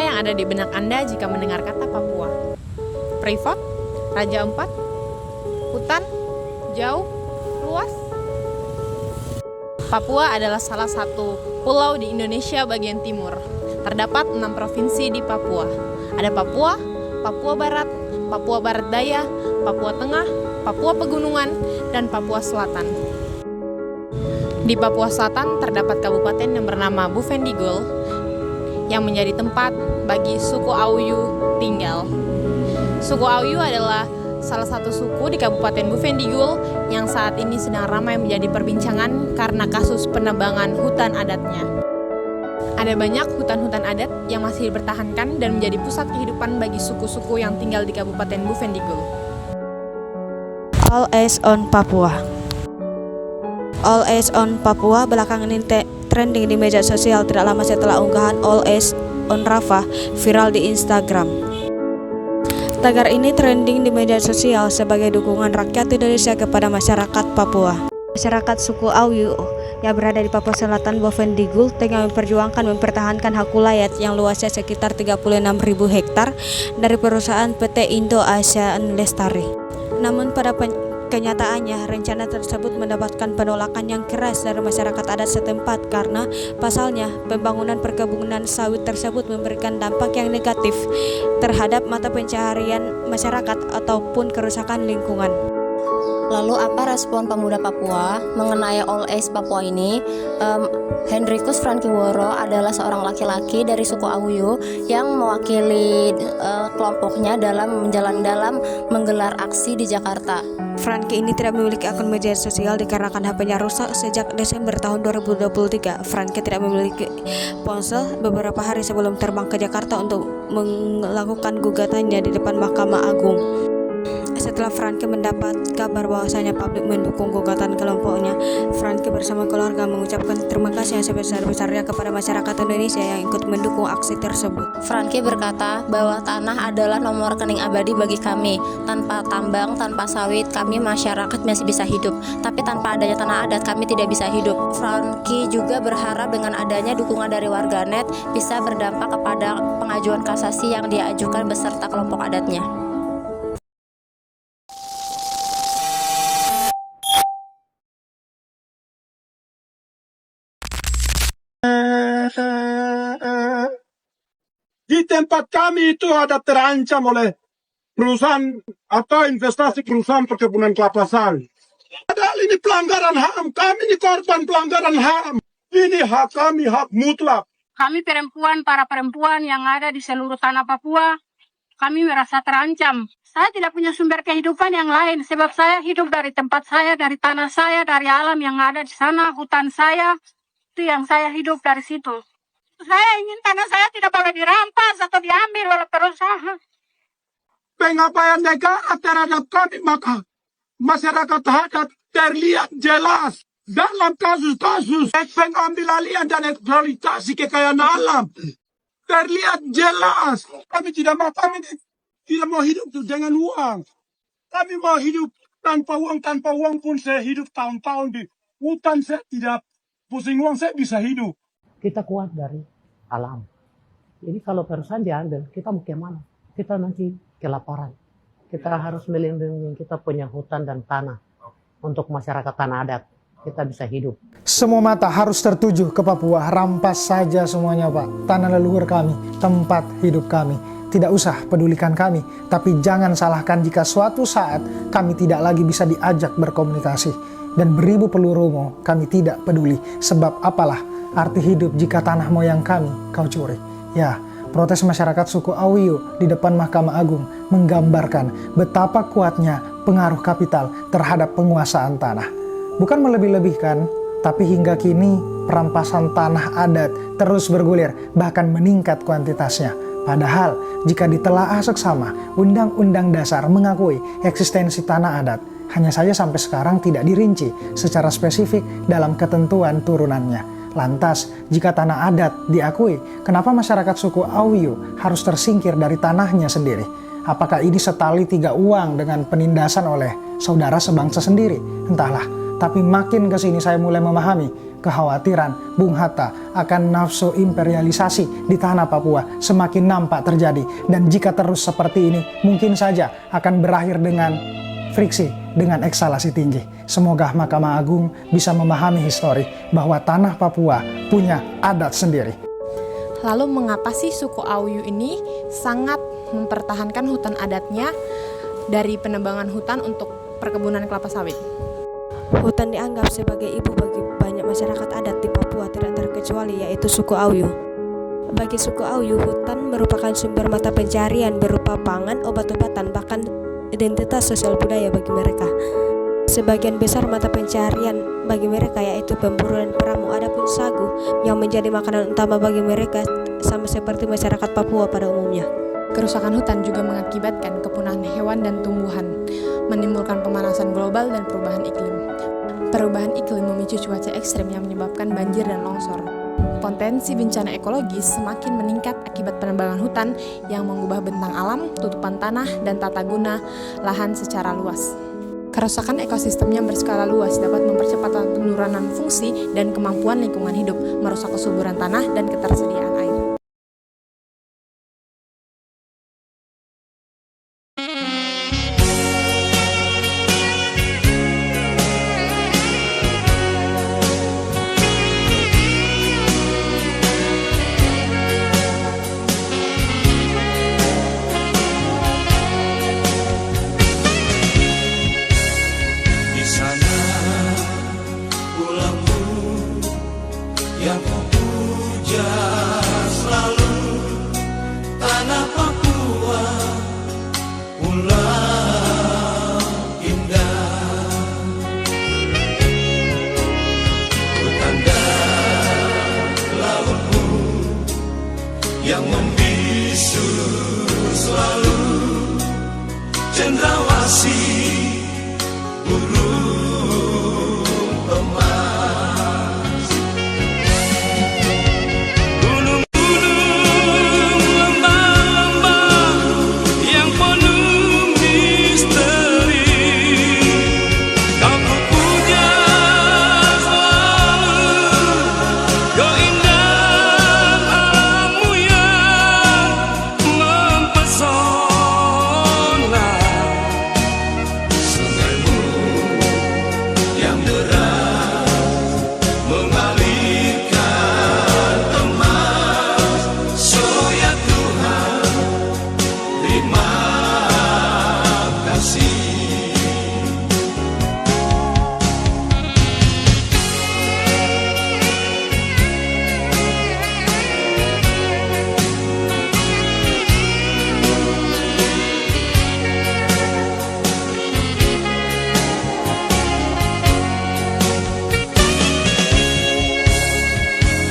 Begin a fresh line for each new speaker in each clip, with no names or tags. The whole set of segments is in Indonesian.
Apa yang ada di benak Anda jika mendengar kata Papua? Privat? Raja Empat? Hutan? Jauh? Luas? Papua adalah salah satu pulau di Indonesia bagian timur. Terdapat 6 provinsi di Papua. Ada Papua, Papua Barat, Papua Barat Daya, Papua Tengah, Papua Pegunungan, dan Papua Selatan. Di Papua Selatan terdapat kabupaten yang bernama Bovendigul yang menjadi tempat bagi suku Auyu tinggal. Suku Auyu adalah salah satu suku di Kabupaten Bovendigul yang saat ini sedang ramai menjadi perbincangan karena kasus penebangan hutan adatnya. Ada banyak hutan-hutan adat yang masih dipertahankan dan menjadi pusat kehidupan bagi suku-suku yang tinggal di Kabupaten Bovendigul.
All Eyes on Papua. All Eyes on Papua belakangan ini trending di media sosial tidak lama setelah unggahan All Eyes on Rafah viral di Instagram. Tagar ini trending di media sosial sebagai dukungan rakyat Indonesia kepada masyarakat Papua. Masyarakat suku Auyu yang berada di Papua Selatan Bovendigul tengah mempertahankan hak wilayah yang luasnya sekitar 36.000 hektar dari perusahaan PT Indo Asian Lestari. Namun pada kenyataannya rencana tersebut mendapatkan penolakan yang keras dari masyarakat adat setempat karena pasalnya pembangunan perkebunan sawit tersebut memberikan dampak yang negatif terhadap mata pencaharian masyarakat ataupun kerusakan lingkungan.
Lalu apa respon pemuda Papua mengenai All Eyes Papua ini? Hendrikus Frankiworo adalah seorang laki-laki dari suku Auyu yang mewakili kelompoknya dalam menggelar aksi di Jakarta.
Franky ini tidak memiliki akun media sosial dikarenakan HP-nya rusak sejak Desember tahun 2023. Franky tidak memiliki ponsel beberapa hari sebelum terbang ke Jakarta untuk melakukan gugatannya di depan Mahkamah Agung. Setelah Franky mendapat kabar bahwasanya publik mendukung gugatan kelompoknya, Franky bersama keluarga mengucapkan terima kasih yang sebesar-besarnya kepada masyarakat Indonesia yang ikut mendukung aksi tersebut.
Franky berkata bahwa tanah adalah nomor rekening abadi bagi kami. Tanpa tambang, tanpa sawit, kami masyarakat masih bisa hidup. Tapi tanpa adanya tanah adat, kami tidak bisa hidup. Franky juga berharap dengan adanya dukungan dari warganet bisa berdampak kepada pengajuan kasasi yang dia ajukan beserta kelompok adatnya.
Di tempat kami itu ada terancam oleh perusahaan atau investasi perusahaan perkebunan kelapa sawit. Padahal ini pelanggaran HAM, kami ini korban pelanggaran HAM. Ini hak kami, hak mutlak.
Kami perempuan, para perempuan yang ada di seluruh tanah Papua, kami merasa terancam. Saya tidak punya sumber kehidupan yang lain, sebab saya hidup dari tempat saya, dari tanah saya, dari alam yang ada di sana, hutan saya, itu yang saya hidup dari situ. Saya ingin tanah saya tidak boleh dirampas atau diambil oleh perusahaan.
Pengabaian negara terhadap kami, maka masyarakat adat terlihat jelas dalam kasus-kasus pengambilalian dan eksploitasi kekayaan alam. Terlihat jelas. Kami tidak mau hidup dengan uang. Kami mau hidup tanpa uang pun saya hidup tahun-tahun di hutan, saya tidak pusing uang, saya bisa hidup.
Kita kuat dari alam. Jadi kalau perusahaan diambil, kita mau kemana? Kita nanti kelaparan. Kita harus melindungi kita punya hutan dan tanah untuk masyarakat tanah adat. Kita bisa hidup.
Semua mata harus tertuju ke Papua. Rampas saja semuanya, Pak. Tanah leluhur kami, tempat hidup kami. Tidak usah pedulikan kami, tapi jangan salahkan jika suatu saat kami tidak lagi bisa diajak berkomunikasi. Dan beribu pelurumu, kami tidak peduli. Sebab apalah arti hidup jika tanah moyang kami kau curi. Ya, protes masyarakat suku Auyu di depan Mahkamah Agung menggambarkan betapa kuatnya pengaruh kapital terhadap penguasaan tanah. Bukan melebih-lebihkan, tapi hingga kini perampasan tanah adat terus bergulir, bahkan meningkat kuantitasnya. Padahal jika ditelaah seksama, Undang-Undang Dasar mengakui eksistensi tanah adat. Hanya saja sampai sekarang tidak dirinci secara spesifik dalam ketentuan turunannya. Lantas, jika tanah adat diakui, kenapa masyarakat suku Auyu harus tersingkir dari tanahnya sendiri? Apakah ini setali tiga uang dengan penindasan oleh saudara sebangsa sendiri? Entahlah, Tapi makin kesini saya mulai memahami kekhawatiran Bung Hatta akan nafsu imperialisasi di tanah Papua semakin nampak terjadi. Dan jika terus seperti ini, mungkin saja akan berakhir dengan friksi dengan eksalasi tinggi. Semoga Mahkamah Agung bisa memahami histori bahwa tanah Papua punya adat sendiri.
Lalu mengapa sih suku Auyu ini sangat mempertahankan hutan adatnya dari penebangan hutan untuk perkebunan kelapa sawit?
Hutan dianggap sebagai ibu bagi banyak masyarakat adat di Papua, tidak terkecuali yaitu suku Auyu. Bagi suku Auyu, hutan merupakan sumber mata pencarian berupa pangan, obat-obatan, bahkan identitas sosial budaya bagi mereka. Sebagian besar mata pencarian bagi mereka yaitu pemburu dan peramu. Adapun sagu yang menjadi makanan utama bagi mereka sama seperti masyarakat Papua pada umumnya.
Kerusakan hutan juga mengakibatkan kepunahan hewan dan tumbuhan, menimbulkan pemanasan global dan perubahan iklim. Perubahan iklim memicu cuaca ekstrem yang menyebabkan banjir dan longsor. Potensi bencana ekologis semakin meningkat akibat penebangan hutan yang mengubah bentang alam, tutupan tanah, dan tata guna lahan secara luas. Kerusakan ekosistem yang berskala luas dapat mempercepat penurunan fungsi dan kemampuan lingkungan hidup, merusak kesuburan tanah dan ketersediaan air.
Yang membisu selalu cendrawasih burung emas. Gunung-gunung, lembah-lembah yang penuh misteri, kau ku puja selalu, keindahan alammu yang mempesona. Sungaimu yang deras mengalirkan emas. So ya Tuhan, terima kasih.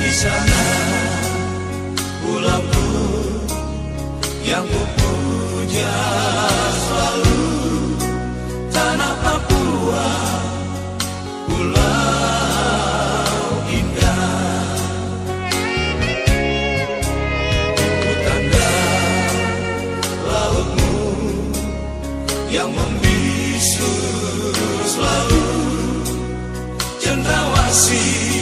Di sana pulauku yang kupuja selalu, tanah Papua, pulau indah. Hutan dan lautmu yang membisu selalu cendrawasih